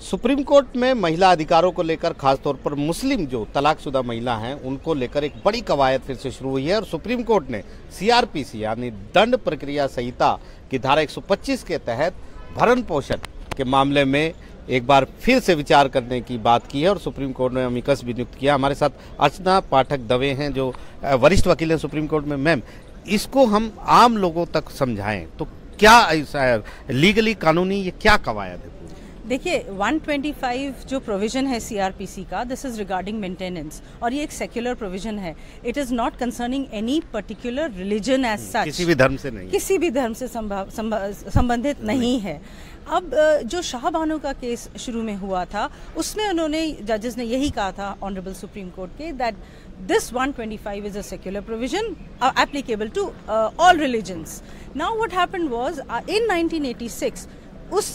Supreme court में महिला अधिकारों को लेकर खासतौर पर मुस्लिम जो तलाकशुदा महिला हैं उनको लेकर एक बड़ी कवायद फिर से शुरू हुई है और सुप्रीम कोर्ट ने सीआरपीसी यानी दंड प्रक्रिया संहिता की धारा 125 के तहत भरण पोषण के मामले में एक बार फिर से विचार करने की बात की है और सुप्रीम कोर्ट ने अमिकस भी नियुक्त किया। हमारे साथ अर्चना पाठक दवे हैं जो वरिष्ठ वकील हैं सुप्रीम कोर्ट में। मैम, इसको हम आम लोगों तक समझाएं तो क्या लीगली कानूनी ये क्या कवायद है? देखिए 125 जो प्रोविजन है सीआरपीसी का, दिस इज रिगार्डिंग मेंटेनेंस और ये एक सेक्युलर प्रोविजन है। It is not concerning any particular religion as such, किसी भी धर्म से नहीं, किसी भी धर्म से संबंधित नहीं है। अब जो शाहबानो का केस शुरू में हुआ था उसमें उन्होंने जजेस ने यही कहा था ऑनरेबल सुप्रीम कोर्ट के that this 125 is a secular provision applicable to all religions. Now what happened was in 1986 उस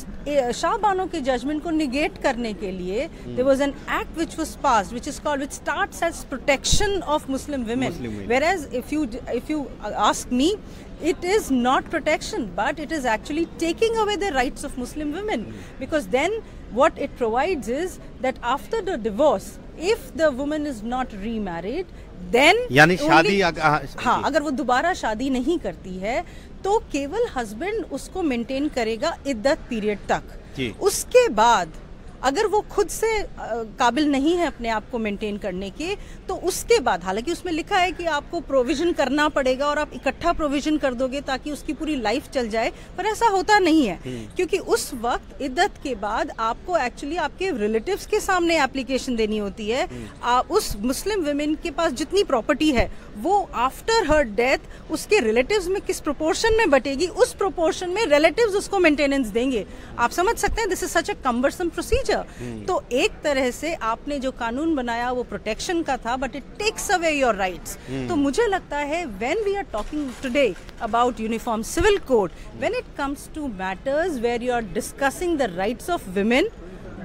शाहबानो के जजमेंट को निगेट करने के लिए there was an act which was passed which is called, which starts as protection of Muslim women. Whereas if you ask me, it is not protection but it is actually taking away the rights of Muslim women, because then what it provides is that after the divorce, if the woman is not remarried, then यानी शादी हाँ, अगर वो दोबारा शादी नहीं करती है तो केवल हस्बैंड उसको मेंटेन करेगा इद्दत पीरियड तक। उसके बाद अगर वो खुद से काबिल नहीं है अपने आप को मेंटेन करने के, तो उसके बाद हालांकि उसमें लिखा है कि आपको प्रोविजन करना पड़ेगा और आप इकट्ठा प्रोविजन कर दोगे ताकि उसकी पूरी लाइफ चल जाए, पर ऐसा होता नहीं है क्योंकि उस वक्त इद्दत के बाद आपको एक्चुअली आपके रिलेटिव्स के सामने एप्लीकेशन देनी होती है। उस मुस्लिम वुमेन के पास जितनी प्रॉपर्टी है वो आफ्टर हर डेथ उसके रिलेटिव्स में किस प्रोपोर्शन में बटेगी, उस प्रोपोर्शन में रिलेटिव्स उसको मेंटेनेंस देंगे। आप समझ सकते हैं this is such a cumbersome procedure. तो एक तरह से आपने जो कानून बनाया वो प्रोटेक्शन का था but it takes away your rights. तो मुझे लगता है when we are talking today about uniform civil code, when it comes to matters where you are discussing the rights of women,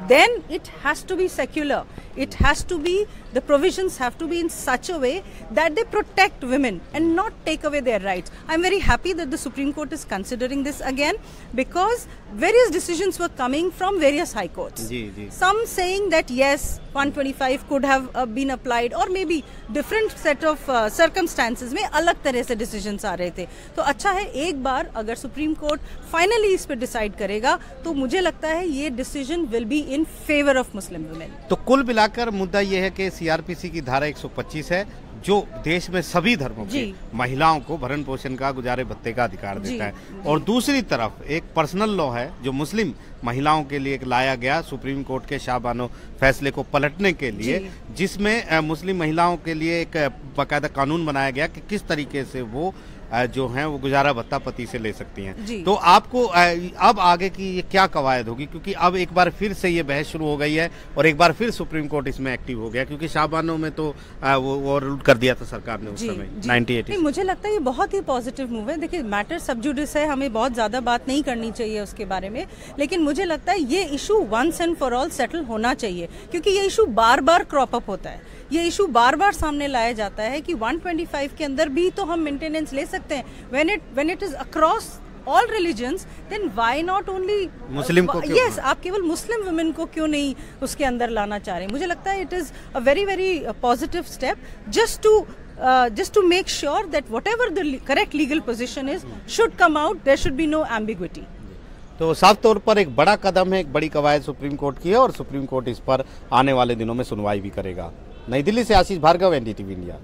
then it has to be secular. It has to be, the provisions have to be in such a way that they protect women and not take away their rights. I'm very happy that the Supreme Court is considering this again because various decisions were coming from various high courts. Some saying that yes, 125 could have been applied or maybe different set of circumstances में अलग तरह से decisions आ रहे थे। तो अच्छा है एक बार अगर सुप्रीम कोर्ट फाइनली इस पे डिसाइड करेगा तो मुझे लगता है ये decision will be in favour of Muslim women. तो कुल मिलाकर मुद्दा ये है कि सीआरपीसी की धारा 125 है जो देश में सभी धर्मों की महिलाओं को भरण पोषण का, गुजारे भत्ते का अधिकार देता है, और दूसरी तरफ एक पर्सनल लॉ है जो मुस्लिम महिलाओं के लिए लाया गया सुप्रीम कोर्ट के शाहबानो फैसले को पलटने के लिए, जिसमें मुस्लिम महिलाओं के लिए एक बाकायदा कानून बनाया गया कि किस तरीके से वो जो हैं वो गुजारा भत्ता पति से ले सकती हैं। तो आपको अब आगे की ये क्या कवायद होगी, क्योंकि अब एक बार फिर से ये बहस शुरू हो गई है और एक बार फिर सुप्रीम कोर्ट इसमें एक्टिव हो गया क्योंकि शाहबानो में तो वो रूल कर दिया था सरकार ने उस समय 1980। मुझे लगता है ये बहुत ही पॉजिटिव मूव है। देखिए मैटर सब जुडिस है, हमें बहुत ज्यादा बात नहीं करनी चाहिए उसके बारे में, लेकिन मुझे लगता है ये issue once and for all settle होना चाहिए क्योंकि ये इशू बार बार क्रॉप अप होता है, ये इशू बार बार सामने लाया जाता है कि 125 के अंदर भी तो हम मेंटेनेंस ले सकते हैं। when it is across all religions, then why not only मुस्लिम को? yes, आप केवल मुस्लिम वुमेन को क्यों नहीं उसके अंदर लाना चाह रहे हैं? मुझे लगता है it is a very very positive step just to make sure that whatever the correct legal position is should come out, there should be no ambiguity. तो साफ तौर पर एक बड़ा कदम है, एक बड़ी कवायद सुप्रीम कोर्ट की है और सुप्रीम कोर्ट इस पर आने वाले दिनों में सुनवाई भी करेगा। नई दिल्ली से आशीष भार्गव, एनडीटीवी इंडिया।